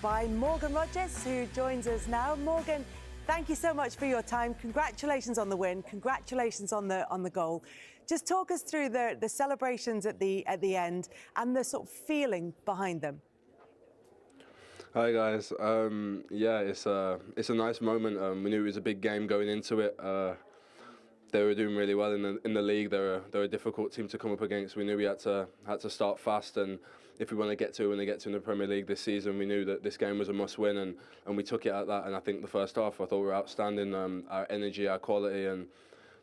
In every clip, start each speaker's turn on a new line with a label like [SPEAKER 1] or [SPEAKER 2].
[SPEAKER 1] by Morgan Rogers, who joins us now. Morgan, thank you so much for your time. Congratulations on the win. Congratulations on the goal. Just talk us through the celebrations at the end and the sort of feeling behind them.
[SPEAKER 2] Hi guys. Yeah, it's a nice moment. We knew it was a big game going into it. They were doing really well in the league. They're a difficult team to come up against. We knew we had to start fast, and if we want to get to in the Premier League this season, we knew that this game was a must-win, and we took it at that. And I think the first half, I thought we were outstanding. Our energy, our quality, and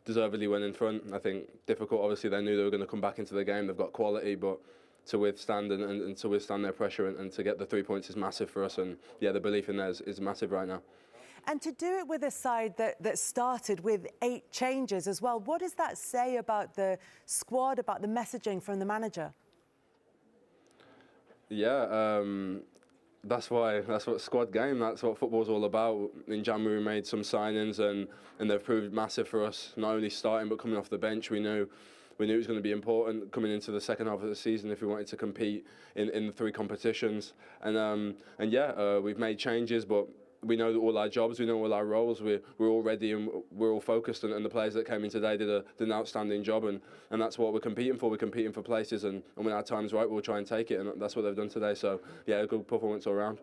[SPEAKER 2] deservedly went in front. I think difficult. Obviously, they knew they were going to come back into the game. They've got quality, but to withstand and to withstand their pressure and to get the 3 points is massive for us. And yeah, the belief in there is massive right now.
[SPEAKER 1] And to do it with a side that started with 8 changes as well, what does that say about the squad, about the messaging from the manager?
[SPEAKER 2] Yeah, that's what squad game, that's what football's all about. In January we made some signings and they've proved massive for us, not only starting but coming off the bench. We knew it was going to be important coming into the second half of the season if we wanted to compete in the 3 competitions. And yeah, we've made changes, but we know all our jobs, we know all our roles, we're all ready and we're all focused, and the players that came in today did an outstanding job, and that's what we're competing for. We're competing for places, and when our time's right, we'll try and take it, and that's what they've done today. So yeah, a good performance all around.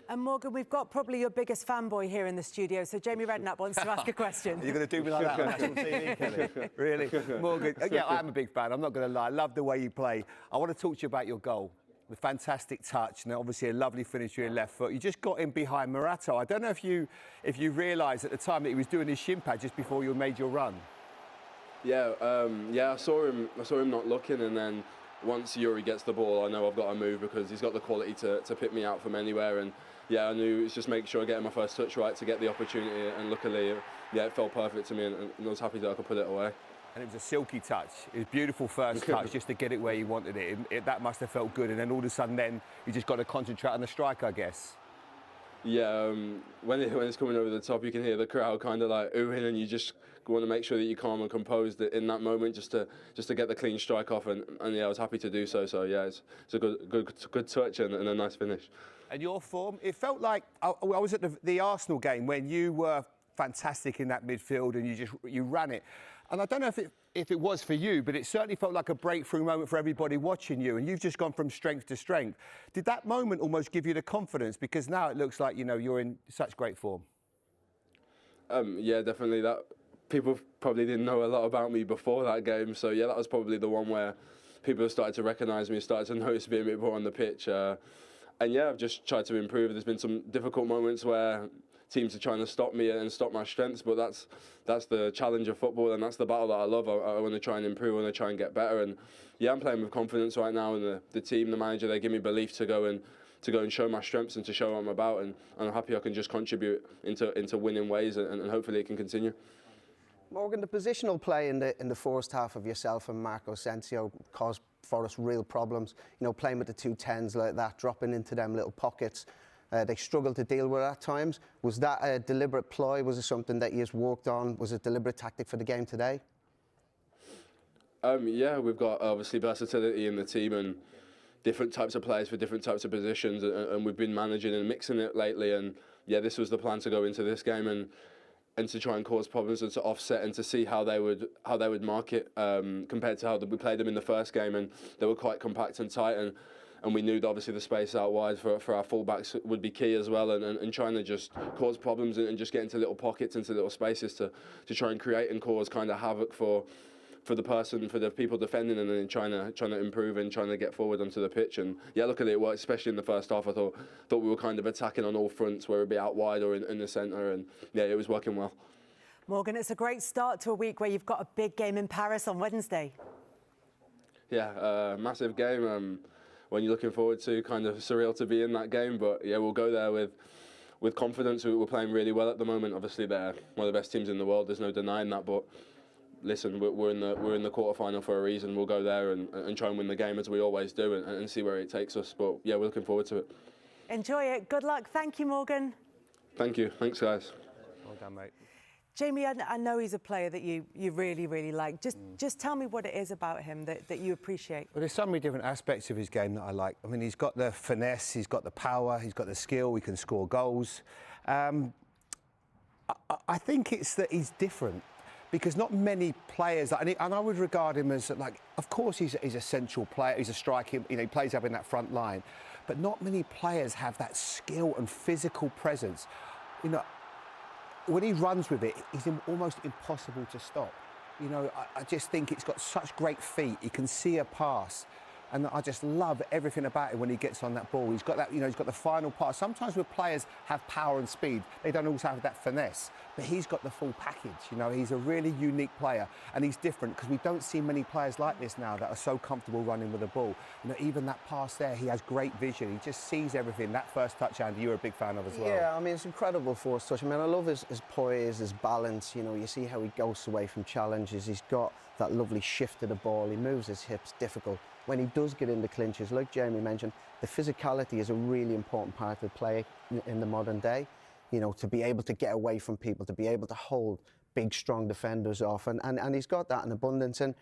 [SPEAKER 1] And Morgan, we've got probably your biggest fanboy here in the studio, so Jamie Redknapp wants to ask a question.
[SPEAKER 3] You're going to do me like that on national TV, Kelly? Really? Morgan, yeah, I'm a big fan, I'm not going to lie. I love the way you play. I want to talk to you about your goal. The fantastic touch, and obviously a lovely finish with your left foot. You just got in behind Morata. I don't know if you realised at the time that he was doing his shin pad just before you made your run.
[SPEAKER 2] Yeah, I saw him not looking, and then once Yuri gets the ball, I know I've got to move because he's got the quality to pick me out from anywhere. And yeah, I knew it was just making sure I get my first touch right to get the opportunity, and luckily, yeah, it felt perfect to me, and I was happy that I could put it away.
[SPEAKER 3] And it was a silky touch. It was beautiful first touch just to get it where you wanted it. That must have felt good. And then all of a sudden, then you just got to concentrate on the strike, I guess.
[SPEAKER 2] Yeah, when it's coming over the top, you can hear the crowd kind of like oohing, and you just want to make sure that you're calm and composed in that moment, just to get the clean strike off. And yeah, I was happy to do so. So yeah, it's a good touch and a nice finish.
[SPEAKER 3] And your form, it felt like I was at the Arsenal game when you were fantastic in that midfield and you ran it. And I don't know if it was for you, but it certainly felt like a breakthrough moment for everybody watching you, and you've just gone from strength to strength. Did that moment almost give you the confidence? Because now it looks like, you know, you're in such great form.
[SPEAKER 2] Yeah, definitely. That people probably didn't know a lot about me before that game, so yeah, that was probably the one where people started to recognise me, started to notice me a bit more on the pitch. And yeah, I've just tried to improve. There's been some difficult moments where teams are trying to stop me and stop my strengths, but that's the challenge of football, and that's the battle that I love. I want to try and improve, I want to try and get better, and yeah, I'm playing with confidence right now, and the team, the manager, they give me belief to go and show my strengths and to show what I'm about, and I'm happy I can just contribute into winning ways, and hopefully it can continue.
[SPEAKER 4] Morgan, the positional play in the first half of yourself and Marco Asensio caused for us real problems. You know, playing with the 2 10s like that, dropping into them little pockets. They struggled to deal with it at times. Was that a deliberate ploy? Was it something that you just worked on? Was it a deliberate tactic for the game today?
[SPEAKER 2] Yeah, we've got obviously versatility in the team and different types of players for different types of positions, and we've been managing and mixing it lately. And yeah, this was the plan to go into this game and to try and cause problems and to offset and to see how they would mark it compared to how we played them in the first game, and they were quite compact and tight, and we knew that obviously the space out wide for our fullbacks would be key as well, and trying to just cause problems and just get into little pockets, into little spaces to try and create and cause kind of havoc for the people defending, and then trying to improve and trying to get forward onto the pitch. And yeah, luckily it worked, especially in the first half. I thought we were kind of attacking on all fronts, whether it be out wide or in the centre, and yeah, it was working well.
[SPEAKER 1] Morgan, it's a great start to a week where you've got a big game in Paris on Wednesday.
[SPEAKER 2] Yeah, massive game. When you're looking forward to, kind of surreal to be in that game, but yeah, we'll go there with confidence. We're playing really well at the moment. Obviously, they're one of the best teams in the world. There's no denying that. But listen, we're in the quarterfinal for a reason. We'll go there and try and win the game as we always do, and see where it takes us. But yeah, we're looking forward to it.
[SPEAKER 1] Enjoy it. Good luck. Thank you, Morgan.
[SPEAKER 2] Thank you. Thanks, guys.
[SPEAKER 3] Well done, mate.
[SPEAKER 1] Jamie, I know he's a player that you really, really like. Just tell me what it is about him that you appreciate.
[SPEAKER 3] Well, there's so many different aspects of his game that I like. I mean, he's got the finesse, he's got the power, he's got the skill, he can score goals. I think it's that he's different because not many players, and I would regard him as, like, of course he's a central player, he's a striker, he plays up in that front line, but not many players have that skill and physical presence. When he runs with it, he's almost impossible to stop. I just think it's got such great feet. He can see a pass. And I just love everything about him when he gets on that ball. He's got that, he's got the final pass. Sometimes when players have power and speed, they don't also have that finesse. But he's got the full package. He's a really unique player. And he's different because we don't see many players like this now that are so comfortable running with the ball. Even that pass there, he has great vision. He just sees everything. That first touch, Andy, you're a big fan of as well.
[SPEAKER 4] Yeah, I mean, it's incredible first touch. I mean, I love his poise, his balance. You see how he goes away from challenges. He's got that lovely shift to the ball. He moves his hips, difficult. When he does get into clinches, like Jamie mentioned, the physicality is a really important part of play in the modern day. To be able to get away from people, to be able to hold big, strong defenders off. And he's got that in abundance. And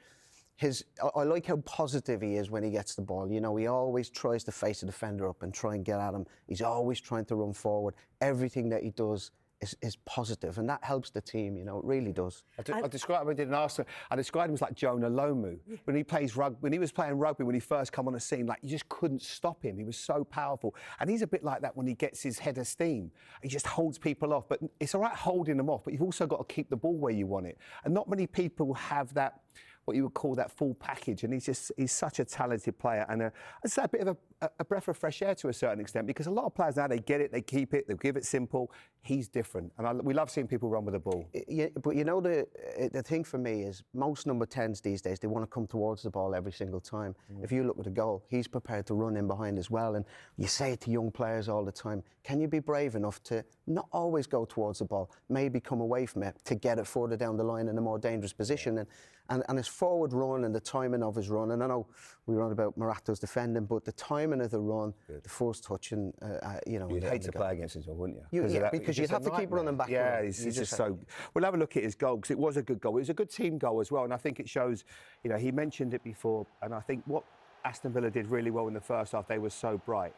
[SPEAKER 4] I like how positive he is when he gets the ball. He always tries to face a defender up and try and get at him. He's always trying to run forward. Everything that he does is positive, and that helps the team, it really does.
[SPEAKER 3] I described him, I did an Aston, I described him as like Jonah Lomu. When he plays rugby, when he was playing rugby, when he first come on the scene, like, you just couldn't stop him. He was so powerful. And he's a bit like that when he gets his head of steam. He just holds people off. But it's all right holding them off, but you've also got to keep the ball where you want it. And not many people have that, what you would call that full package, and he's such a talented player, and I'd say a bit of a breath of fresh air to a certain extent, because a lot of players now, they get it, they keep it, they give it simple. He's different, and we love seeing people run with the ball.
[SPEAKER 4] Yeah, but the thing for me is most number 10s these days, they want to come towards the ball every single time. If you look at the goal, he's prepared to run in behind as well, and you say it to young players all the time, can you be brave enough to not always go towards the ball, maybe come away from it to get it further down the line in a more dangerous position? And his forward run and the timing of his run, and I know we run about Morato's defending, but the timing of the run, the first touch, and
[SPEAKER 3] You'd hate to play against him, wouldn't you?
[SPEAKER 4] Because you'd have to keep running back.
[SPEAKER 3] Yeah, he's just so. We'll have a look at his goal, because it was a good goal. It was a good team goal as well, and I think it shows. He mentioned it before, and I think what Aston Villa did really well in the first half, they were so bright.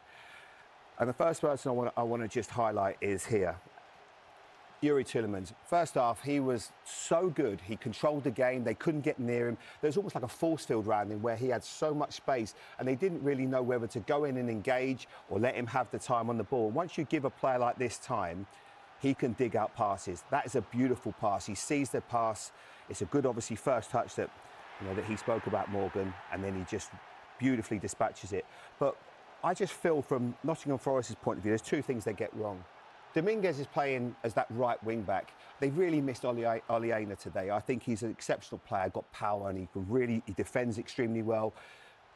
[SPEAKER 3] And the first person I want to just highlight is here. Youri Tielemans. First half, he was so good. He controlled the game. They couldn't get near him. There was almost like a force field around him where he had so much space, and they didn't really know whether to go in and engage or let him have the time on the ball. And once you give a player like this time, he can dig out passes. That is a beautiful pass. He sees the pass. It's a good, obviously, first touch that he spoke about, Morgan, and then he just beautifully dispatches it. But I just feel from Nottingham Forest's point of view, there's two things they get wrong. Dominguez is playing as that right wing back. They really missed Oleana today. I think he's an exceptional player, got power, and he defends extremely well.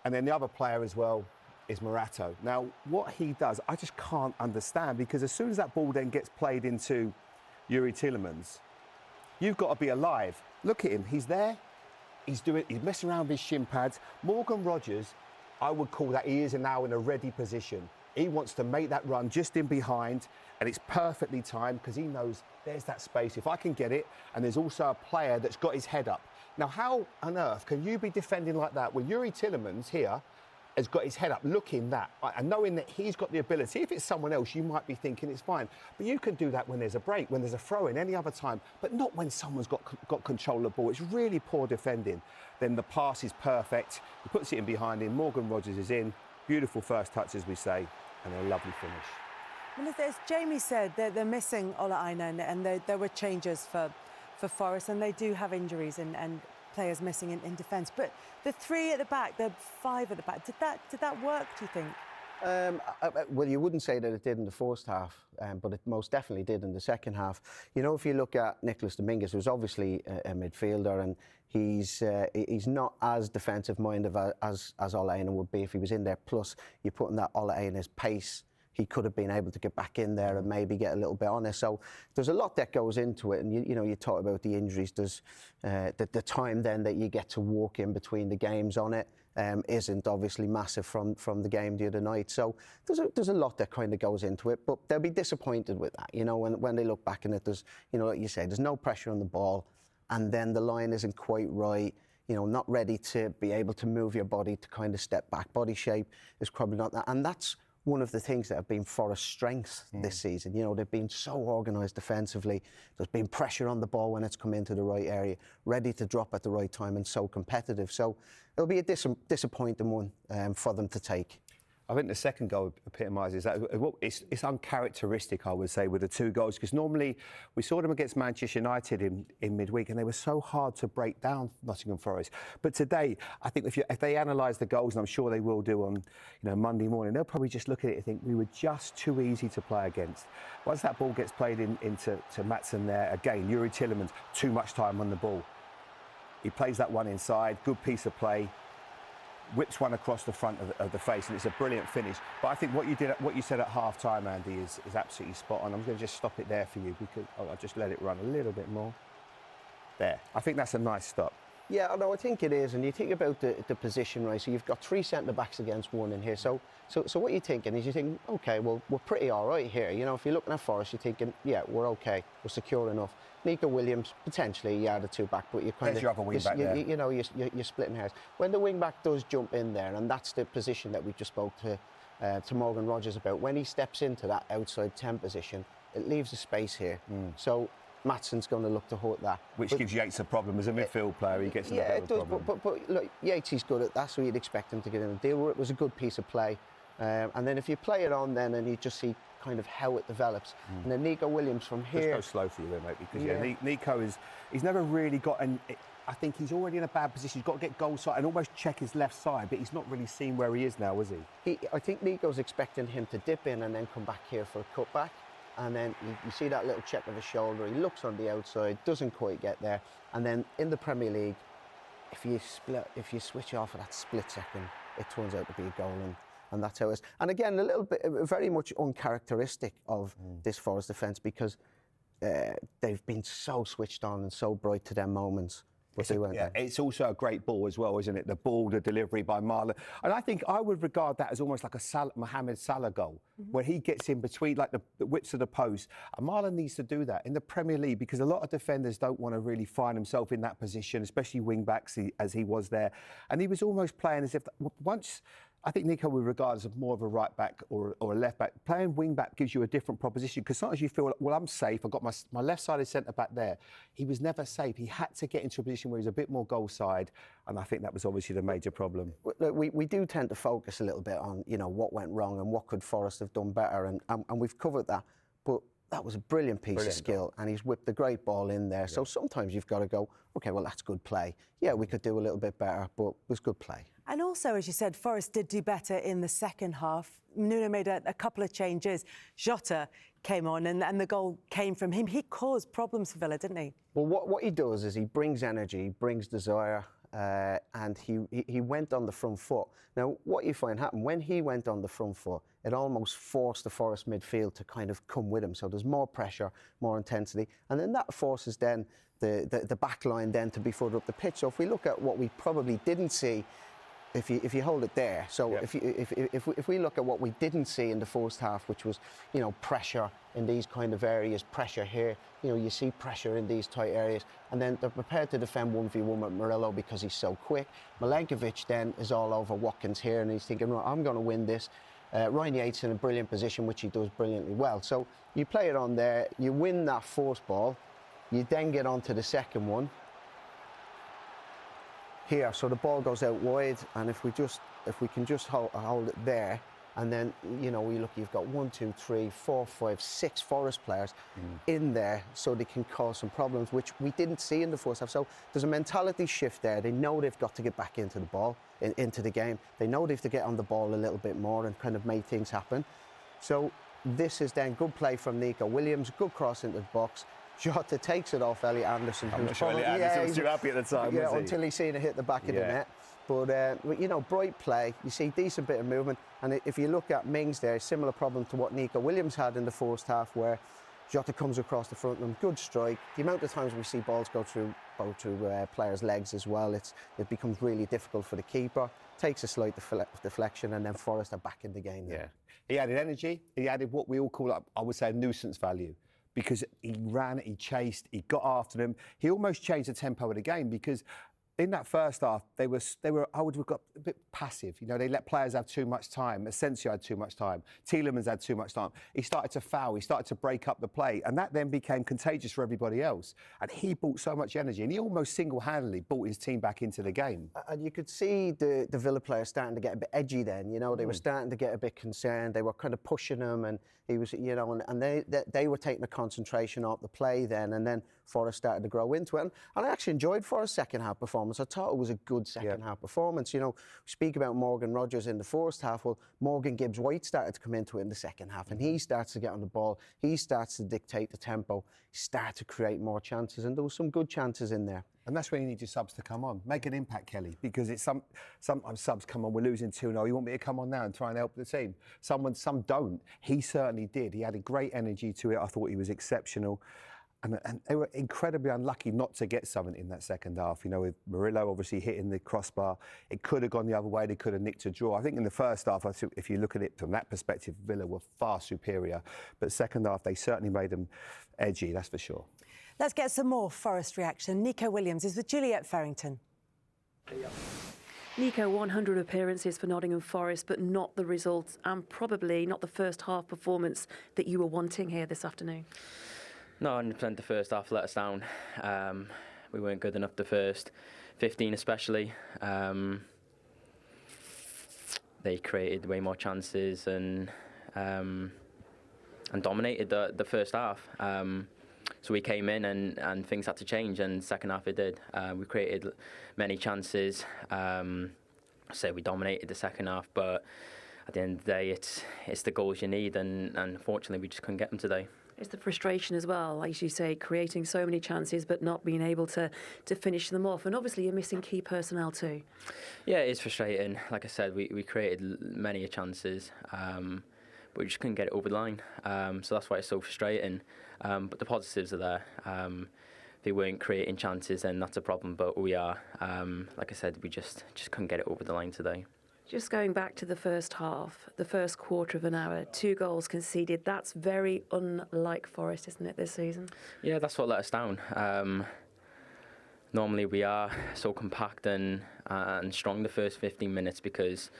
[SPEAKER 3] And then the other player as well is Morato. Now, what he does, I just can't understand, because as soon as that ball then gets played into Youri Tielemans, you've got to be alive. Look at him, he's there, he's messing around with his shin pads. Morgan Rogers, I would call that he is now in a ready position. He wants to make that run just in behind, and it's perfectly timed because he knows there's that space. If I can get it, and there's also a player that's got his head up. Now, how on earth can you be defending like that when Youri Tielemans here has got his head up, looking that, and knowing that he's got the ability? If it's someone else, you might be thinking it's fine. But you can do that when there's a break, when there's a throw-in, any other time, but not when someone's got control of the ball. It's really poor defending. Then the pass is perfect. He puts it in behind him. Morgan Rogers is in. Beautiful first touch, as we say, and a lovely finish.
[SPEAKER 1] Well, as Jamie said, they're missing Oleana, and there were changes for Forest, and they do have injuries and players missing in defence. But the three at the back, the five at the back, did that work, do you think?
[SPEAKER 4] Well, you wouldn't say that it did in the first half, but it most definitely did in the second half. If you look at Nicolas Dominguez, who's obviously a midfielder, and he's not as defensive-minded as Oleana would be if he was in there. Plus, you're putting that Oleana's pace. He could have been able to get back in there and maybe get a little bit on it. So there's a lot that goes into it. And, you talk about the injuries. There's the time then that you get to walk in between the games on it. isn't obviously massive from the game the other night. So there's a lot that kind of goes into it, but they'll be disappointed with that. You know, when they look back in it, there's, you know, like you say, there's no pressure on the ball, and then the line isn't quite right. You know, not ready to be able to move your body to kind of step back. Body shape is probably not that, and that's one of the things that have been Forest's strengths this season. You know, they've been so organised defensively. There's been pressure on the ball when it's come into the right area, ready to drop at the right time, and so competitive. So it'll be a disappointing one for them to take.
[SPEAKER 3] I think the second goal epitomises that. It's uncharacteristic, I would say, with the 2 goals, because normally we saw them against Manchester United in midweek, and they were so hard to break down Nottingham Forest. But today, I think if they analyse the goals, and I'm sure they will do on Monday morning, they'll probably just look at it and think we were just too easy to play against. Once that ball gets played into Maatsen there, again, Yuri Tillemans, too much time on the ball. He plays that one inside, good piece of play. Whips one across the front of the face, and it's a brilliant finish. But I think what you said at half-time, Andy, is absolutely spot on. I'm going to just stop it there for you, because I'll just let it run a little bit more. There. I think that's a nice stop.
[SPEAKER 4] Yeah, no, I think it is. And you think about the position, right? So you've got 3 centre-backs against 1 in here. So what you're thinking is, you think, OK, well, we're pretty all right here. You know, if you're looking at Forest, you're thinking, yeah, we're OK. We're secure enough. Neco Williams, potentially, you add a 2-back, but you kind of...
[SPEAKER 3] your other wing-back there.
[SPEAKER 4] You know, you're splitting hairs. When the wing-back does jump in there, and that's the position that we just spoke to Morgan Rogers about, when he steps into that outside 10 position, it leaves a space here. So Maatsen's going to look to hurt that.
[SPEAKER 3] Which gives Yates a problem as a midfield player. He gets in a bit of a problem.
[SPEAKER 4] But look, Yates is good at that, so you'd expect him to get in and deal with it. It was a good piece of play. And then if you play it on then, and you just see kind of how it develops. And then Neco Williams from here...
[SPEAKER 3] Just go slow for you there, mate, because Neco he's never really got I think he's already in a bad position. He's got to get goal side and almost check his left side, but he's not really seen where he is now, is he?
[SPEAKER 4] I think Neco's expecting him to dip in and then come back here for a cutback. And then you see that little check of his shoulder. He looks on the outside, doesn't quite get there. And then in the Premier League, if you switch off for that split second, it turns out to be a goal. And that's how it is. And again, a little bit, very much uncharacteristic of this Forest defence, because they've been so switched on and so bright to their moments.
[SPEAKER 3] It's also a great ball as well, isn't it? The ball, the delivery by Marlon. And I think I would regard that as almost like a Mohamed Salah goal, where he gets in between, like the whips of the post. And Marlon needs to do that in the Premier League, because a lot of defenders don't want to really find himself in that position, especially wing-backs, as he was there. And he was almost playing as if once... I think Neco would regard as more of a right back or a left back. Playing wing back gives you a different proposition, because sometimes you feel, well, I'm safe. I've got my left sided centre back there. He was never safe. He had to get into a position where he's a bit more goal side, and I think that was obviously the major problem.
[SPEAKER 4] Look, we do tend to focus a little bit on what went wrong and what could Forest have done better, and we've covered that. But that was a brilliant piece of skill, and he's whipped a great ball in there. Yeah. So sometimes you've got to go, OK, well, that's good play. Yeah, we could do a little bit better, but it was good play.
[SPEAKER 1] And also, as you said, Forest did do better in the second half. Nuno made a couple of changes. Jota came on, and the goal came from him. He caused problems for Villa, didn't he?
[SPEAKER 4] Well, what he does is he brings energy, brings desire, and he went on the front foot. Now, what you find happened, when he went on the front foot, it almost forced the Forest midfield to kind of come with him. So there's more pressure, more intensity, and then that forces then the back line then to be further up the pitch. So if we look at what we probably didn't see, if you hold it there, so yep. if we look at what we didn't see in the first half, which was pressure in these kind of areas, pressure here, you see pressure in these tight areas, and then they're prepared to defend 1v1 with Murillo because he's so quick. Milenkovic then is all over Watkins here, and he's thinking, right, I'm going to win this. Ryan Yates in a brilliant position, which he does brilliantly well. So you play it on there, you win that first ball, you then get on to the second one. Here, so the ball goes out wide, and if we can just hold it there, and then we look, you've got 1, 2, 3, 4, 5, 6 Forest players in there, so they can cause some problems, which we didn't see in the first half. So there's a mentality shift there. They know they've got to get back into the ball, into the game. They know they have to get on the ball a little bit more and kind of make things happen. So this is then good play from Neco Williams, good cross into the box. Jota takes it off Elliot Anderson.
[SPEAKER 3] I'm not sure Elliot Anderson was too happy at the time, was he?
[SPEAKER 4] Until he seen it hit the back of the net. But, bright play. You see decent bit of movement. And if you look at Mings there, similar problem to what Neco Williams had in the first half, where Jota comes across the front of them, good strike. The amount of times we see balls go through players' legs as well, it becomes really difficult for the keeper. Takes a slight deflection, and then Forest are back in the game.
[SPEAKER 3] Yeah, he added energy. He added what we all call, I would say, nuisance value, because he ran, he chased, he got after them. He almost changed the tempo of the game, because in that first half, they were I would have got a bit passive. You know, they let players have too much time. Asensio had too much time. Tielemans had too much time. He started to foul. He started to break up the play. And that then became contagious for everybody else. And he brought so much energy. And he almost single-handedly brought his team back into the game.
[SPEAKER 4] And you could see the Villa players starting to get a bit edgy then. You know, they were starting to get a bit concerned. They were kind of pushing him. And he was, you know, and they were taking the concentration off the play then. And then Forest started to grow into it. And I actually enjoyed Forest's second-half performance. I thought it was a good second-half performance. You know, we speak about Morgan Rogers in the first half. Well, Morgan Gibbs-White started to come into it in the second half, and he starts to get on the ball. He starts to dictate the tempo. He starts to create more chances, and there were some good chances in there.
[SPEAKER 3] And that's where you need your subs to come on. Make an impact, Kelly, because it's sometimes subs come on, we're losing 2-0. You want me to come on now and try and help the team? Some don't. He certainly did. He had a great energy to it. I thought he was exceptional. And they were incredibly unlucky not to get something in that second half. You know, with Murillo obviously hitting the crossbar, it could have gone the other way. They could have nicked a draw. I think in the first half, if you look at it from that perspective, Villa were far superior. But second half, they certainly made them edgy, that's for sure.
[SPEAKER 1] Let's get some more Forest reaction. Neco Williams is with Juliet Farrington.
[SPEAKER 5] Neco, 100 appearances for Nottingham Forest, but not the results, and probably not the first half performance that you were wanting here this afternoon.
[SPEAKER 6] No, 100% the first half let us down. We weren't good enough the first 15 especially. They created way more chances and dominated the first half. So we came in and things had to change, and second half it did. We created many chances. So we dominated the second half, but at the end of the day, it's the goals you need, and unfortunately we just couldn't get them today.
[SPEAKER 5] It's the frustration as well, like you say, creating so many chances but not being able to finish them off. And obviously you're missing key personnel too.
[SPEAKER 6] Yeah, it's frustrating. Like I said, we created many chances, but we just couldn't get it over the line. So that's why it's so frustrating. But the positives are there. If they weren't creating chances, then that's a problem, but we are. Like I said, we just couldn't get it over the line today.
[SPEAKER 5] Just going back to the first half, the first quarter of an hour, 2 goals conceded. That's very unlike Forest, isn't it, this season?
[SPEAKER 6] Yeah, that's what let us down. Normally we are so compact and strong the first 15 minutes because,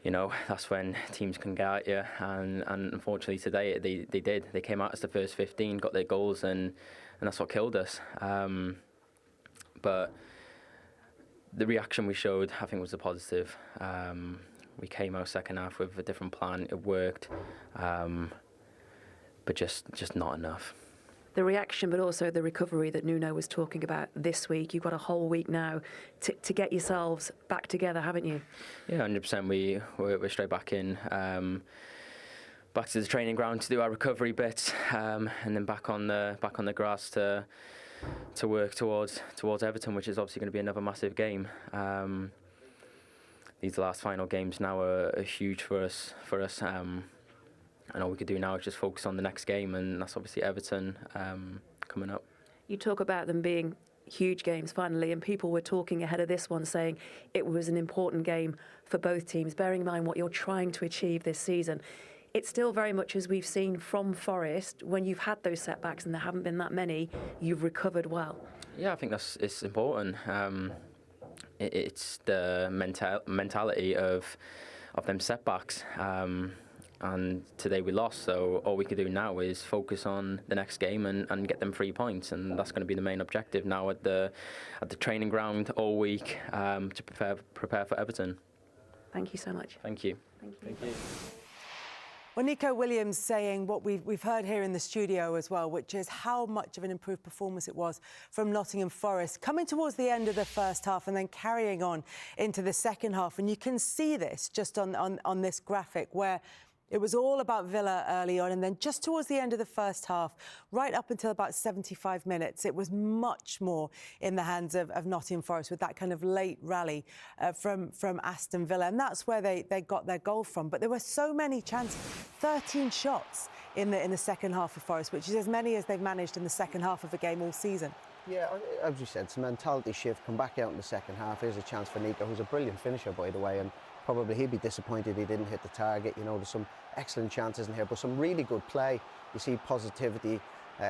[SPEAKER 6] you know, that's when teams can get at you. And unfortunately today they did. They came out as the first 15, got their goals, and that's what killed us. But the reaction we showed, I think, was a positive. We came out second half with a different plan. It worked, but just not enough.
[SPEAKER 5] The reaction, but also the recovery that Nuno was talking about this week. You've got a whole week now to get yourselves back together, haven't you? Yeah, 100%. We're straight back in, back to the training ground to do our recovery bits, and then back on the grass to work towards Everton, which is obviously going to be another massive game. These last final games now are huge for us. And all we could do now is just focus on the next game, and that's obviously Everton coming up. You talk about them being huge games finally, and people were talking ahead of this one saying it was an important game for both teams, bearing in mind what you're trying to achieve this season. It's still very much as we've seen from Forest, when you've had those setbacks, and there haven't been that many, you've recovered well. Yeah,
[SPEAKER 6] I think it's important. It's the mentality of them setbacks. And today we lost, so all we could do now is focus on the next game and get them 3 points, and that's going to be the main objective now at the training ground all week to prepare for Everton.
[SPEAKER 5] Thank you so much.
[SPEAKER 6] Thank you.
[SPEAKER 5] Thank you.
[SPEAKER 1] Well, Neco Williams saying what we've heard here in the studio as well, which is how much of an improved performance it was from Nottingham Forest, coming towards the end of the first half and then carrying on into the second half. And you can see this just on this graphic where it was all about Villa early on, and then just towards the end of the first half, right up until about 75 minutes, it was much more in the hands of Nottingham Forest with that kind of late rally from Aston Villa. And that's where they got their goal from. But there were so many chances, 13 shots in the second half of Forest, which is as many as they've managed in the second half of a game all season.
[SPEAKER 4] Yeah, as you said, it's a mentality shift. Come back out in the second half. Here's a chance for Neco, who's a brilliant finisher, by the way, and probably he'd be disappointed he didn't hit the target. You know, there's some excellent chances in here, but some really good play. You see positivity.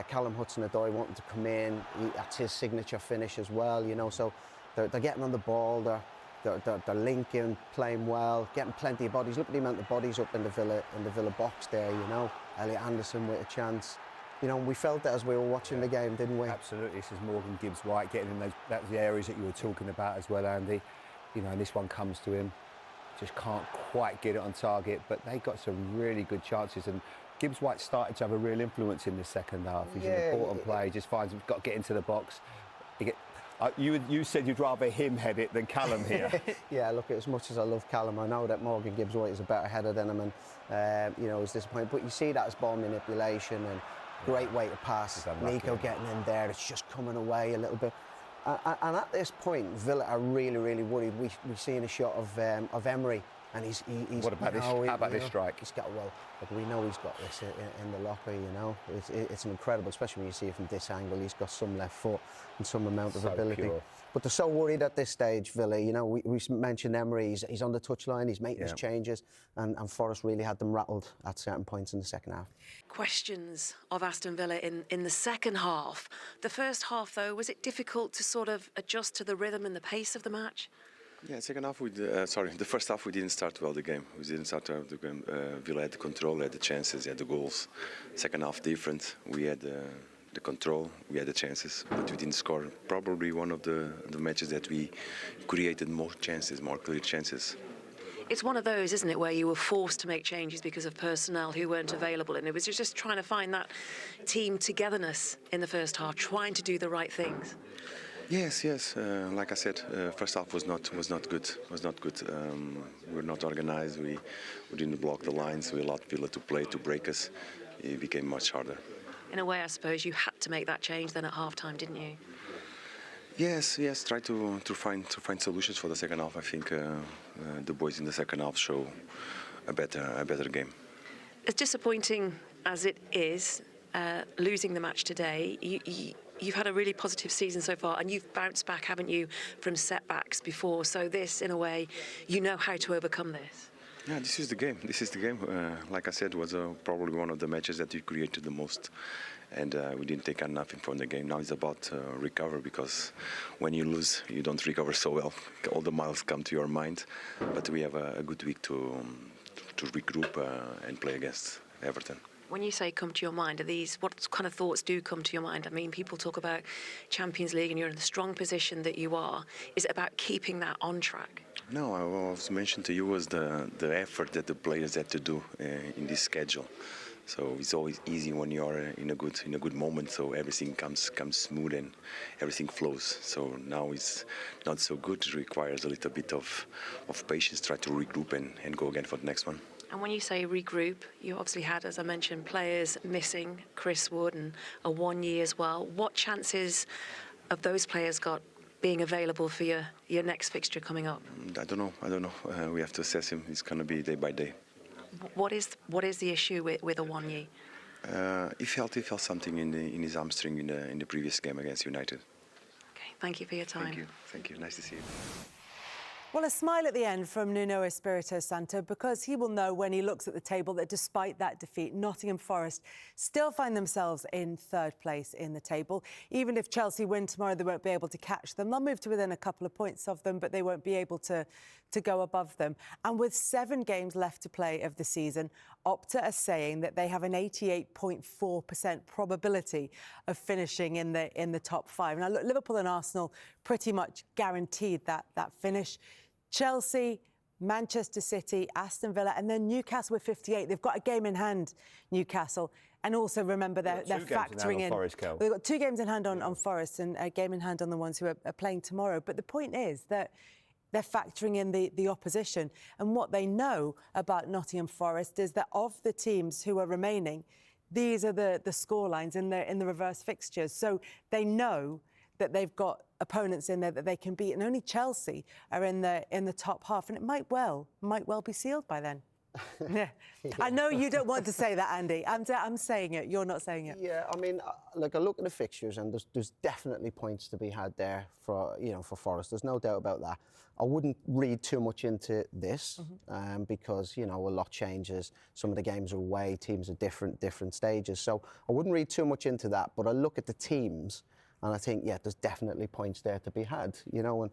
[SPEAKER 4] Callum Hudson-Odoi wanting to come in. That's his signature finish as well. You know, so they're getting on the ball. They're linking, playing well, getting plenty of bodies. Look at the amount of bodies up in the Villa box there. You know, Elliot Anderson with a chance. You know, we felt that as we were watching the game, didn't we?
[SPEAKER 3] Absolutely. This is Morgan Gibbs-White getting in that's the areas that you were talking about as well, Andy. You know, and this one comes to him. Just can't quite get it on target, but they got some really good chances. And Gibbs-White started to have a real influence in the second half. He's an important player. He just finds he's got to get into the box. You said you'd rather him head it than Callum here.
[SPEAKER 4] Yeah, look, as much as I love Callum, I know that Morgan Gibbs-White is a better header than him, and you know, it's disappointing. But you see that as ball manipulation and great way to pass. Neco getting in there, it's just coming away a little bit. And at this point, Villa are really, really worried. We've seen a shot of Emery, and he's
[SPEAKER 3] what about this? How about this strike?
[SPEAKER 4] He's got, well, look, we know he's got this in the locker. You know, it's incredible, especially when you see it from this angle. He's got some left foot and some amount of ability. Pure. But they're so worried at this stage, Villa. You know, we mentioned Emery. He's on the touchline. He's making his changes, and Forest really had them rattled at certain points in the second half.
[SPEAKER 7] Questions of Aston Villa in the second half. The first half, though, was it difficult to sort of adjust to the rhythm and the pace of the match?
[SPEAKER 8] Yeah, second half, the first half we didn't start well the game. We didn't start well the game. Villa had the control, had the chances, had the goals. Second half different. We had the control, we had the chances, but we didn't score. Probably one of the matches that we created more chances, more clear chances.
[SPEAKER 7] It's one of those, isn't it, where you were forced to make changes because of personnel who weren't available, and it was just trying to find that team togetherness in the first half, trying to do the right things.
[SPEAKER 8] Yes. Like I said, first half was not good. We were not organised. We didn't block the lines. We allowed Villa to play, to break us. It became much harder.
[SPEAKER 7] In a way, I suppose you had to make that change then at half-time, didn't you?
[SPEAKER 8] Yes. Try to find solutions for the second half. I think the boys in the second half show a better game.
[SPEAKER 7] As disappointing as it is, losing the match today, you've had a really positive season so far, and you've bounced back, haven't you, from setbacks before. So this, in a way, you know how to overcome this.
[SPEAKER 8] Yeah, this is the game. Like I said, was probably one of the matches that we created the most, and we didn't take on nothing from the game. Now it's about recover, because when you lose, you don't recover so well. All the miles come to your mind, but we have a good week to regroup and play against Everton.
[SPEAKER 7] When you say come to your mind, what kind of thoughts do come to your mind? I mean, people talk about Champions League and you're in the strong position that you are. Is it about keeping that on track?
[SPEAKER 8] No, I was mentioned to you was the effort that the players had to do in this schedule. So it's always easy when you are in a good moment. So everything comes smooth and everything flows. So now it's not so good. It requires a little bit of patience. Try to regroup and go again for the next one.
[SPEAKER 7] And when you say regroup, you obviously had, as I mentioned, players missing, Chris Wood and a 1 year as well. What chances have those players got being available for your next fixture coming up?
[SPEAKER 8] I don't know. We have to assess him. It's going to be day by day.
[SPEAKER 7] What is the issue with a 1 year?
[SPEAKER 8] He felt something in his hamstring in the previous game against United.
[SPEAKER 7] Okay, thank you for your time.
[SPEAKER 8] Thank you. Nice to see you.
[SPEAKER 1] Well, a smile at the end from Nuno Espirito Santo, because he will know when he looks at the table that despite that defeat, Nottingham Forest still find themselves in third place in the table. Even if Chelsea win tomorrow, they won't be able to catch them. They'll move to within a couple of points of them, but they won't be able to go above them. And with 7 games left to play of the season, Opta are saying that they have an 88.4% probability of finishing in the top 5. Now, look, Liverpool and Arsenal pretty much guaranteed that finish. Chelsea, Manchester City, Aston Villa, and then Newcastle with 58. They've got a game in hand, Newcastle. And also remember they're factoring in. They've got 2 games in hand on Forest and a game in hand on the ones who are playing tomorrow. But the point is that they're factoring in the opposition. And what they know about Nottingham Forest is that of the teams who are remaining, these are the scorelines in the reverse fixtures. So they know that they've got opponents in there that they can beat, and only Chelsea are in the top half, and it might well be sealed by then. Yeah. I know you don't want to say that, Andy. I'm saying it. You're not saying it.
[SPEAKER 4] Yeah, I mean, like I look at the fixtures, and there's definitely points to be had there for for Forest. There's no doubt about that. I wouldn't read too much into this because a lot changes. Some of the games are away, teams are different stages. So I wouldn't read too much into that. But I look at the teams, and I think there's definitely points there to be had. And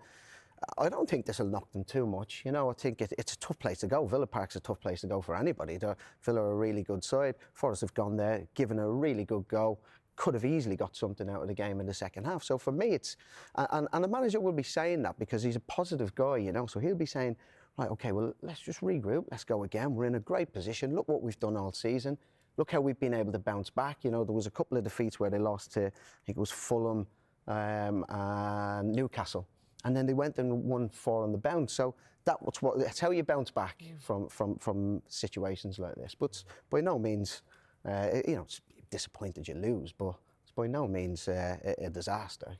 [SPEAKER 4] I don't think this will knock them too much. I think it's a tough place to go. Villa Park's a tough place to go for anybody. Villa are a really good side. Forest have gone there, given a really good go. Could have easily got something out of the game in the second half. So for me, it's... And the manager will be saying that because he's a positive guy, So he'll be saying, right, OK, well, let's just regroup. Let's go again. We're in a great position. Look what we've done all season. Look how we've been able to bounce back. There was a couple of defeats where they lost to, I think it was Fulham and Newcastle. And then they went and won 4 on the bounce. So that's how you bounce back from situations like this. But by no means, it's disappointed you lose, but it's by no means a disaster,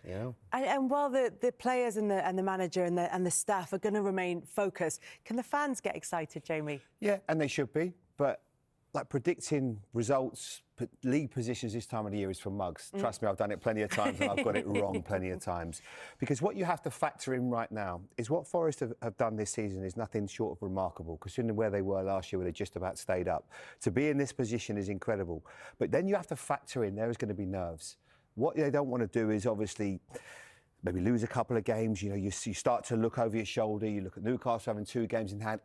[SPEAKER 1] And while the players and the manager and the staff are going to remain focused, can the fans get excited, Jamie?
[SPEAKER 3] Yeah, and they should be. But predicting results, league positions this time of the year is for mugs. Trust me, I've done it plenty of times and I've got it wrong plenty of times. Because what you have to factor in right now is what Forest have done this season is nothing short of remarkable, considering where they were last year where they just about stayed up. To be in this position is incredible. But then you have to factor in there is going to be nerves. What they don't want to do is obviously maybe lose a couple of games. You start to look over your shoulder. You look at Newcastle having 2 games in hand.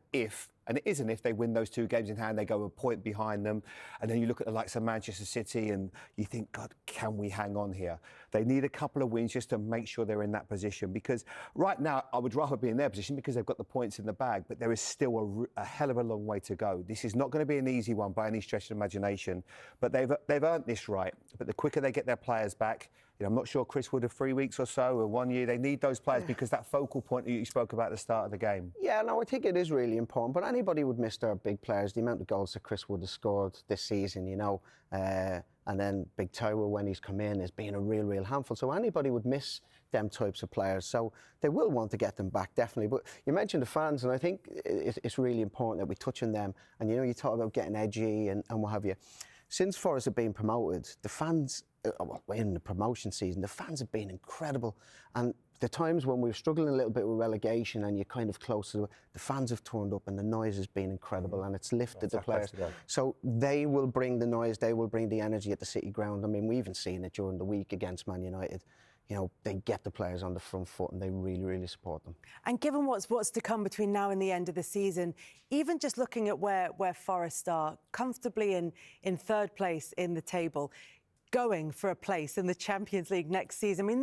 [SPEAKER 3] And it isn't if they win those 2 games in hand, they go a point behind them. And then you look at the likes of Manchester City and you think, God, can we hang on here? They need a couple of wins just to make sure they're in that position. Because right now, I would rather be in their position because they've got the points in the bag, but there is still a hell of a long way to go. This is not going to be an easy one by any stretch of imagination, but they've earned this right. But the quicker they get their players back, I'm not sure Chris would have 3 weeks or so or 1 year. They need those players because that focal point that you spoke about at the start of the game.
[SPEAKER 4] Yeah, no, I think it is really important. But anybody would miss their big players. The amount of goals that Chris would have scored this season, and then Big Tower when he's come in has been a real handful. So anybody would miss them types of players. So they will want to get them back, definitely. But you mentioned the fans, and I think it's really important that we touch on them. And, you talk about getting edgy and what have you. Since Forest have been promoted, the fans... in the promotion season, the fans have been incredible. And the times when we were struggling a little bit with relegation and you're kind of close to the fans have turned up and the noise has been incredible and it's lifted the players. So they will bring the noise, they will bring the energy at the City ground. I mean, we even seen it during the week against Man United. They get the players on the front foot and they really support them. And
[SPEAKER 1] given what's to come between now and the end of the season, even just looking at where Forest are comfortably in 3rd place in the table, going for a place in the Champions League next season. I mean,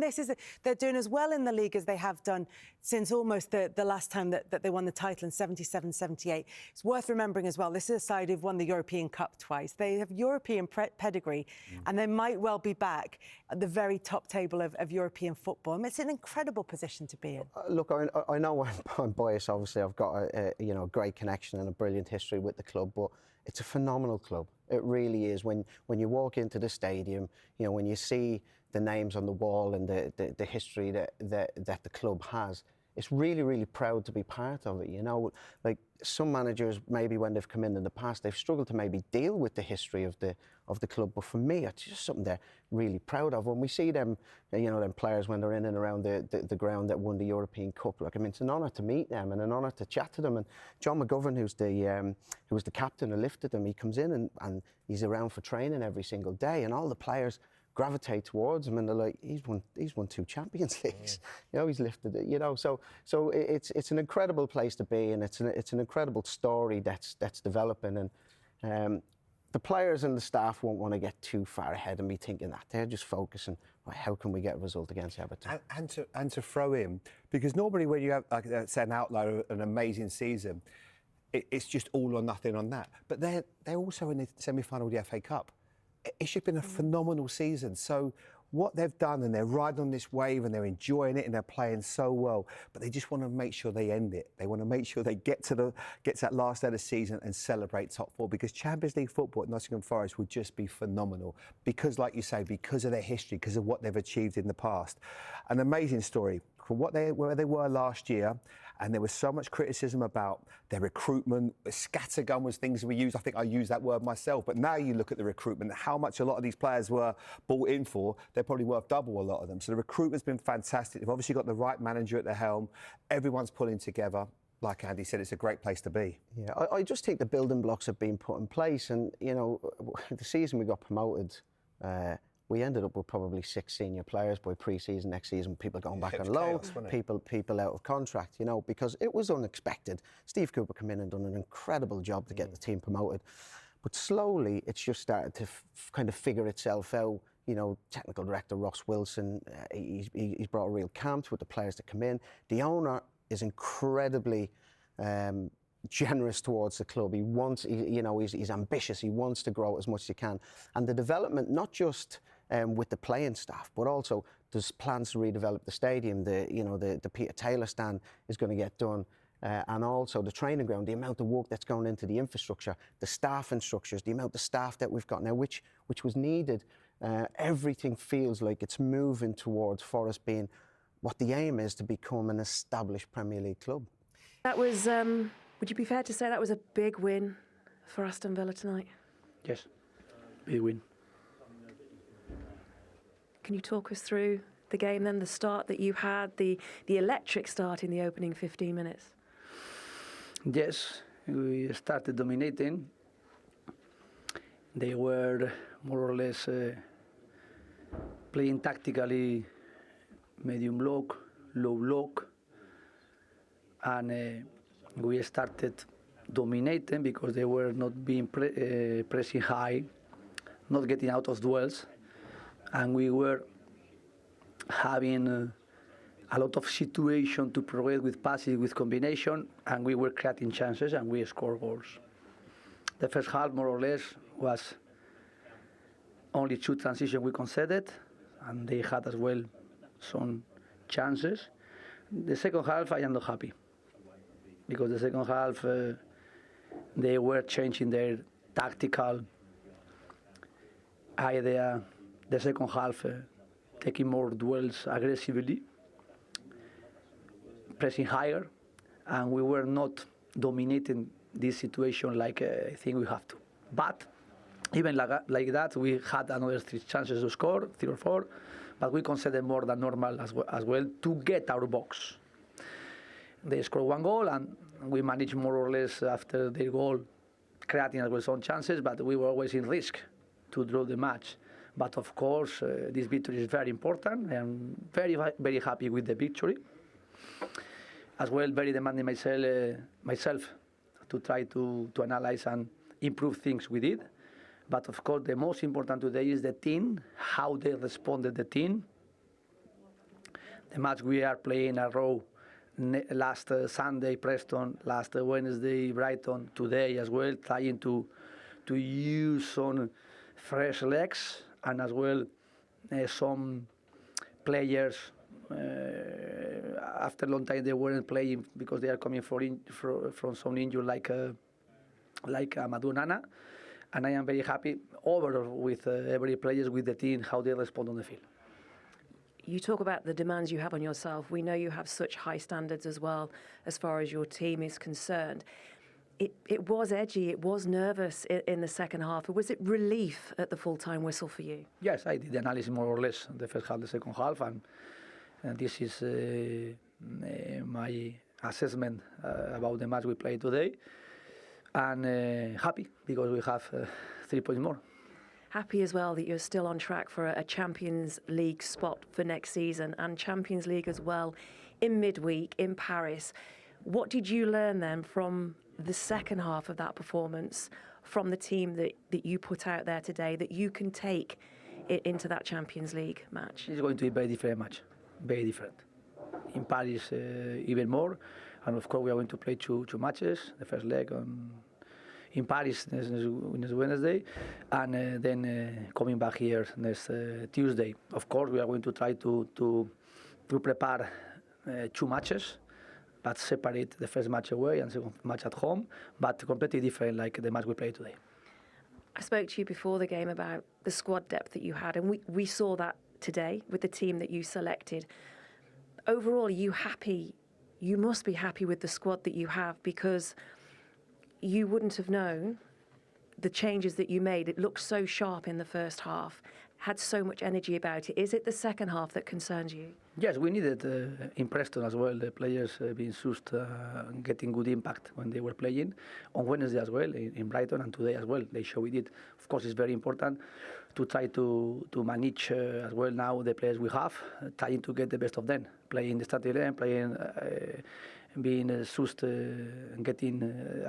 [SPEAKER 1] they're doing as well in the league as they have done since almost the last time that they won the title in 77-78. It's worth remembering as well, this is a side who've won the European Cup twice. They have European pedigree, and they might well be back at the very top table of European football. I mean, it's an incredible position to be in.
[SPEAKER 4] Look, I know I'm biased, obviously. I've got a great connection and a brilliant history with the club, but it's a phenomenal club. It really is. When you walk into the stadium, when you see the names on the wall and the history that the club has, it's really proud to be part of it. Like some managers, maybe when they've come in the past, they've struggled to maybe deal with the history of the club. But for me, it's just something they're really proud of. When we see them, them players when they're in and around the ground that won the European Cup, it's an honour to meet them and an honour to chat to them. And John McGovern, who was the captain who lifted them, he comes in and he's around for training every single day, and all the players gravitate towards him and they're like, he's won 2 Champions Leagues. He's lifted it. So it's an incredible place to be, and it's an incredible story that's developing. And the players and the staff won't want to get too far ahead and be thinking that. They're just focusing, right, how can we get a result against Everton?
[SPEAKER 3] And to throw in, because normally when you have, like, say, an outlier, an amazing season, it's just all or nothing on that. But they're also in the semi-final of the FA Cup. It's just been a phenomenal season. So what they've done, and they're riding on this wave and they're enjoying it and they're playing so well, but they just want to make sure they end it. They want to make sure they get to that last day of the season and celebrate top 4, because Champions League football at Nottingham Forest would just be phenomenal because, like you say, because of their history, because of what they've achieved in the past. An amazing story. from where they were last year, and there was so much criticism about their recruitment. Scattergun was things we used. I think I used that word myself. But now you look at the recruitment, how much a lot of these players were bought in for. They're probably worth double a lot of them. So the recruitment's been fantastic. They've obviously got the right manager at the helm. Everyone's pulling together. Like Andy said, it's a great place to be.
[SPEAKER 4] Yeah, I just think the building blocks have been put in place, and you know, the season we got promoted, we ended up with probably 6 senior players by pre-season. Next season, people going back on loan, people out of contract, you know, because it was unexpected. Steve Cooper came in and done an incredible job to get the team promoted, but slowly it's just started to kind of figure itself out. You know, technical director Ross Wilson, he's brought a real camp with the players that come in. The owner is incredibly generous towards the club. He wants, you know, he's ambitious. He wants to grow as much as he can. And the development, not just with the playing staff, but also there's plans to redevelop the stadium. The Peter Taylor stand is going to get done. And also the training ground, the amount of work that's going into the infrastructure, the staffing structures, the amount of staff that we've got now, which was needed. Everything feels like it's moving towards Forest being what the aim is, to become an established Premier League club.
[SPEAKER 7] That was, would you be fair to say that was a big win for Aston Villa tonight?
[SPEAKER 9] Yes, big win.
[SPEAKER 7] Can you talk us through the game then, the start that you had, the electric start in the opening 15 minutes?
[SPEAKER 9] Yes, we started dominating. They were more or less playing tactically, medium block, low block, and we started dominating because they were not being pressing high, not getting out of duels, and we were having a lot of situation to progress with passes, with combination, and we were creating chances and we scored goals. The first half, more or less, was only 2 transitions we conceded, and they had as well some chances. The second half, I am not happy, because the second half they were changing their tactical idea. The second half taking more duels aggressively, pressing higher, and we were not dominating this situation like I think we have to. But even like that, we had another 3 chances to score, 3 or 4, but we conceded more than normal as well to get our box. They scored 1 goal, and we managed more or less after their goal, creating as well some chances, but we were always in risk to draw the match. But of course, this victory is very important. I am very, very happy with the victory. As well, very demanding myself to try to analyze and improve things we did. But of course, the most important today is the team, how they responded the team. The match we are playing a row last Sunday, Preston, last Wednesday, Brighton, today as well, trying to use some fresh legs, and as well some players after a long time they weren't playing because they are coming from some injury like Amadou Nana, and I am very happy overall with every players, with the team, how they respond on the field.
[SPEAKER 7] You talk about the demands you have on yourself. We know you have such high standards as well as far as your team is concerned. It was edgy, it was nervous in the second half. Was it relief at the full-time whistle for you?
[SPEAKER 9] Yes, I did the analysis more or less, the first half, the second half, and this is my assessment about the match we played today. And happy, because we have 3 points more.
[SPEAKER 7] Happy as well that you're still on track for a Champions League spot for next season, and Champions League as well in midweek in Paris. What did you learn then from the second half of that performance, from the team that you put out there today, that you can take it into that Champions League match?
[SPEAKER 9] It's going to be a very different match, very different. In Paris, even more. And of course, we are going to play two matches. The first leg in Paris next Wednesday, and then coming back here next Tuesday. Of course, we are going to try to prepare 2 matches, but separate the first match away and second match at home, but completely different like the match we played today.
[SPEAKER 7] I spoke to you before the game about the squad depth that you had, and we saw that today with the team that you selected. overall, are you happy? You must be happy with the squad that you have, because you wouldn't have known the changes that you made. It looked so sharp in the first half, had so much energy about it. Is it the second half that concerns you?
[SPEAKER 9] Yes, we needed in Preston as well, the players being used and getting good impact when they were playing. On Wednesday as well, in Brighton, and today as well, they showed it. Of course, it's very important to try to manage as well now the players we have, trying to get the best of them, playing the starting 11, playing, being used and getting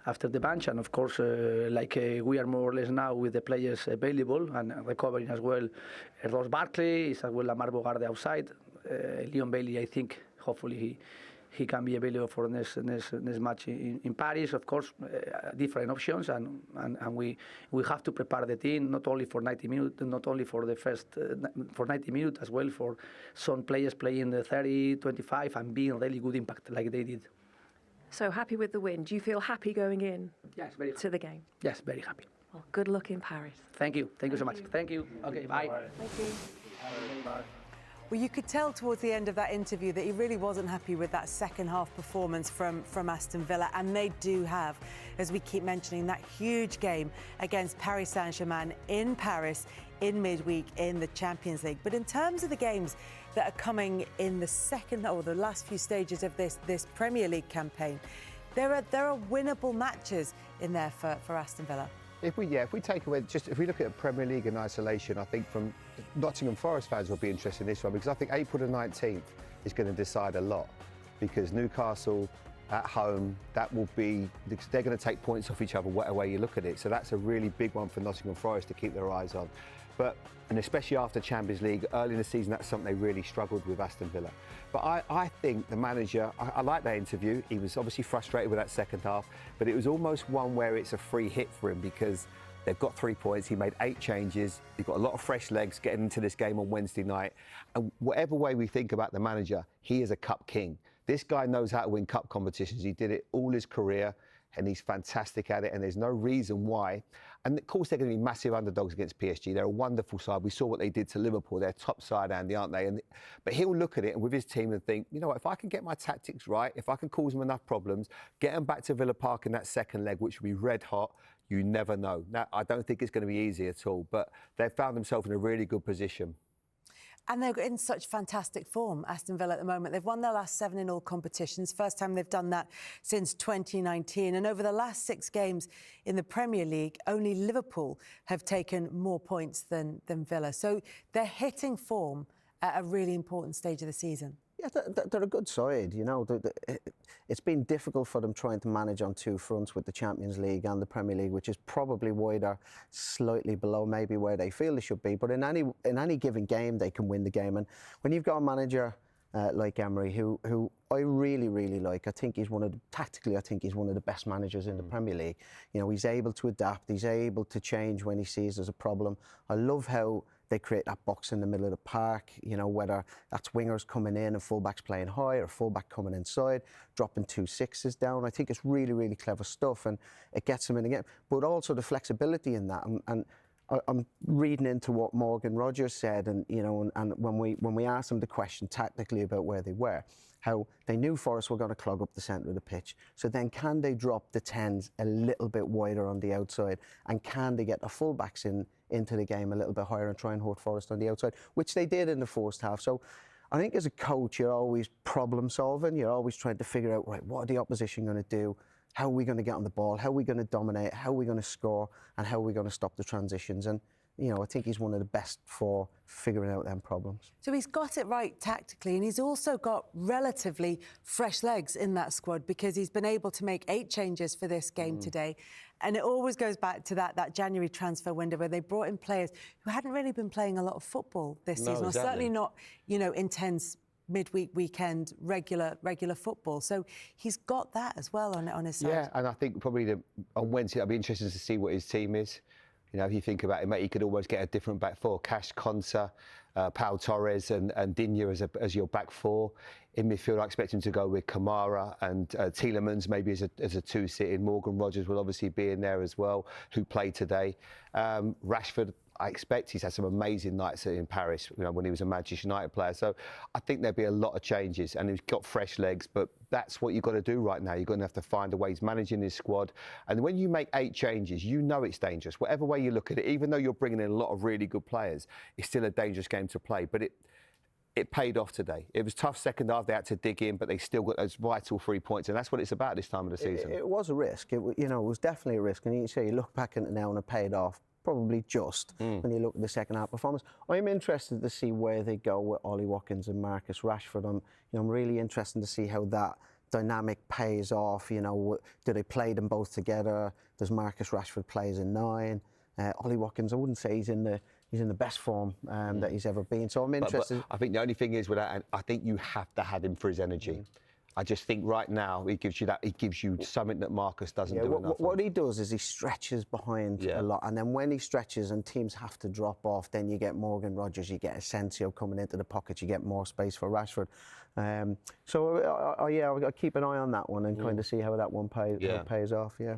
[SPEAKER 9] after the bench, and of course, we are more or less now with the players available and recovering as well. Ross Barkley is as well Lamar Bogarde outside. Leon Bailey, I think, hopefully he can be available for next match in Paris. Of course, different options, and we have to prepare the team not only for 90 minutes, not only for the first for 90 minutes, as well for some players playing the 30, 25 and being really good impact like they did.
[SPEAKER 7] So happy with the win. Do you feel happy going in
[SPEAKER 9] Yes, very happy.
[SPEAKER 7] to the game?
[SPEAKER 9] Yes, very happy.
[SPEAKER 7] Well, good luck in Paris.
[SPEAKER 9] Thank you. Thank you so much. Thank you. Okay, bye.
[SPEAKER 7] Thank you.
[SPEAKER 1] Well, you could tell towards the end of that interview that he really wasn't happy with that second half performance from Aston Villa, and they do have, as we keep mentioning, that huge game against Paris Saint-Germain in Paris in midweek in the Champions League. But in terms of the games that are coming in the second or the last few stages of this Premier League campaign, there are winnable matches in there for Aston Villa.
[SPEAKER 3] If we take away, if we look at Premier League in isolation, I think from Nottingham Forest fans will be interested in this one, because I think April the 19th is going to decide a lot, because Newcastle at home, that will be, they're going to take points off each other whatever way you look at it. So that's a really big one for Nottingham Forest to keep their eyes on. And especially after Champions League, early in the season, that's something they really struggled with, Aston Villa. But I think the manager, I like that interview. He was obviously frustrated with that second half, but it was almost one where it's a free hit for him, because they've got 3 points. He made 8 changes. He's got a lot of fresh legs getting into this game on Wednesday night. And whatever way we think about the manager, he is a cup king. This guy knows how to win cup competitions. He did it all his career, and he's fantastic at it, and there's no reason why. And of course, they're going to be massive underdogs against PSG. They're a wonderful side. We saw what they did to Liverpool. They're top side, Andy, aren't they? But he'll look at it and with his team and think, you know what, if I can get my tactics right, if I can cause them enough problems, get them back to Villa Park in that second leg, which will be red hot, you never know. Now, I don't think it's going to be easy at all, but they've found themselves in a really good position.
[SPEAKER 1] And they're in such fantastic form, Aston Villa, at the moment. They've won their last 7 in all competitions. First time they've done that since 2019. And over the last 6 games in the Premier League, only Liverpool have taken more points than Villa. So they're hitting form at a really important stage of the season.
[SPEAKER 4] Yeah, they're a good side, you know. It's been difficult for them trying to manage on 2 fronts with the Champions League and the Premier League, which is probably why they're slightly below maybe where they feel they should be. But in any given game, they can win the game. And when you've got a manager like Emery, who I really, really like, I think he's one of the best managers in the Premier League. You know, he's able to adapt, he's able to change when he sees there's a problem. I love how they create that box in the middle of the park, you know, whether that's wingers coming in and fullbacks playing high, or fullback coming inside, dropping 2 6s down. I think it's really, really clever stuff, and it gets them in the game. But also the flexibility in that. And I'm reading into what Morgan Rogers said, and you know, and when we asked him the question tactically about where they were, how they knew Forest were going to clog up the centre of the pitch. So then can they drop the 10s a little bit wider on the outside, and can they get the fullbacks into the game a little bit higher and try and hurt Forest on the outside, which they did in the first half. So I think as a coach, you're always problem solving. You're always trying to figure out, right, what are the opposition going to do? How are we going to get on the ball? How are we going to dominate? How are we going to score? And how are we going to stop the transitions? And, you know, I think he's one of the best for figuring out them problems.
[SPEAKER 1] So he's got it right tactically, and he's also got relatively fresh legs in that squad, because he's been able to make 8 changes for this game today. And it always goes back to that January transfer window where they brought in players who hadn't really been playing a lot of football this season, or certainly not, you know, intense midweek, weekend, regular football. So he's got that as well on his side.
[SPEAKER 3] Yeah, and I think probably on Wednesday, I'll be interested to see what his team is. You know, if you think about it, mate, he could always get a different back four. Cash, Konsa, Pau Torres and Digne as your back four. In midfield, I expect him to go with Kamara and Tielemans maybe as a 2 sitting. Morgan Rogers will obviously be in there as well, who played today. Rashford, I expect he's had some amazing nights in Paris, you know, when he was a Manchester United player. So I think there'll be a lot of changes, and he's got fresh legs, but that's what you've got to do right now. You're going to have to find a way. He's managing his squad. And when you make 8 changes, you know it's dangerous. Whatever way you look at it, even though you're bringing in a lot of really good players, it's still a dangerous game to play. But it paid off today. It was tough second half. They had to dig in, but they still got those vital 3 points. And that's what it's about this time of the season.
[SPEAKER 4] It was a risk. It was definitely a risk. And you look back at it now and it paid off. Probably just when you look at the second half performance. I'm interested to see where they go with Ollie Watkins and Marcus Rashford. I'm really interested to see how that dynamic pays off. You know, do they play them both together? Does Marcus Rashford play as a 9? Ollie Watkins, I wouldn't say he's in the best form that he's ever been. So I'm interested.
[SPEAKER 3] But I think the only thing is with that, and I think you have to have him for his energy. I just think right now he gives you that. He gives you something that Marcus doesn't do enough.
[SPEAKER 4] What he does is he stretches behind a lot, and then when he stretches and teams have to drop off, then you get Morgan Rogers, you get Asensio coming into the pocket, you get more space for Rashford. So I'll keep an eye on that one and kind of see how that one pays off. Yeah.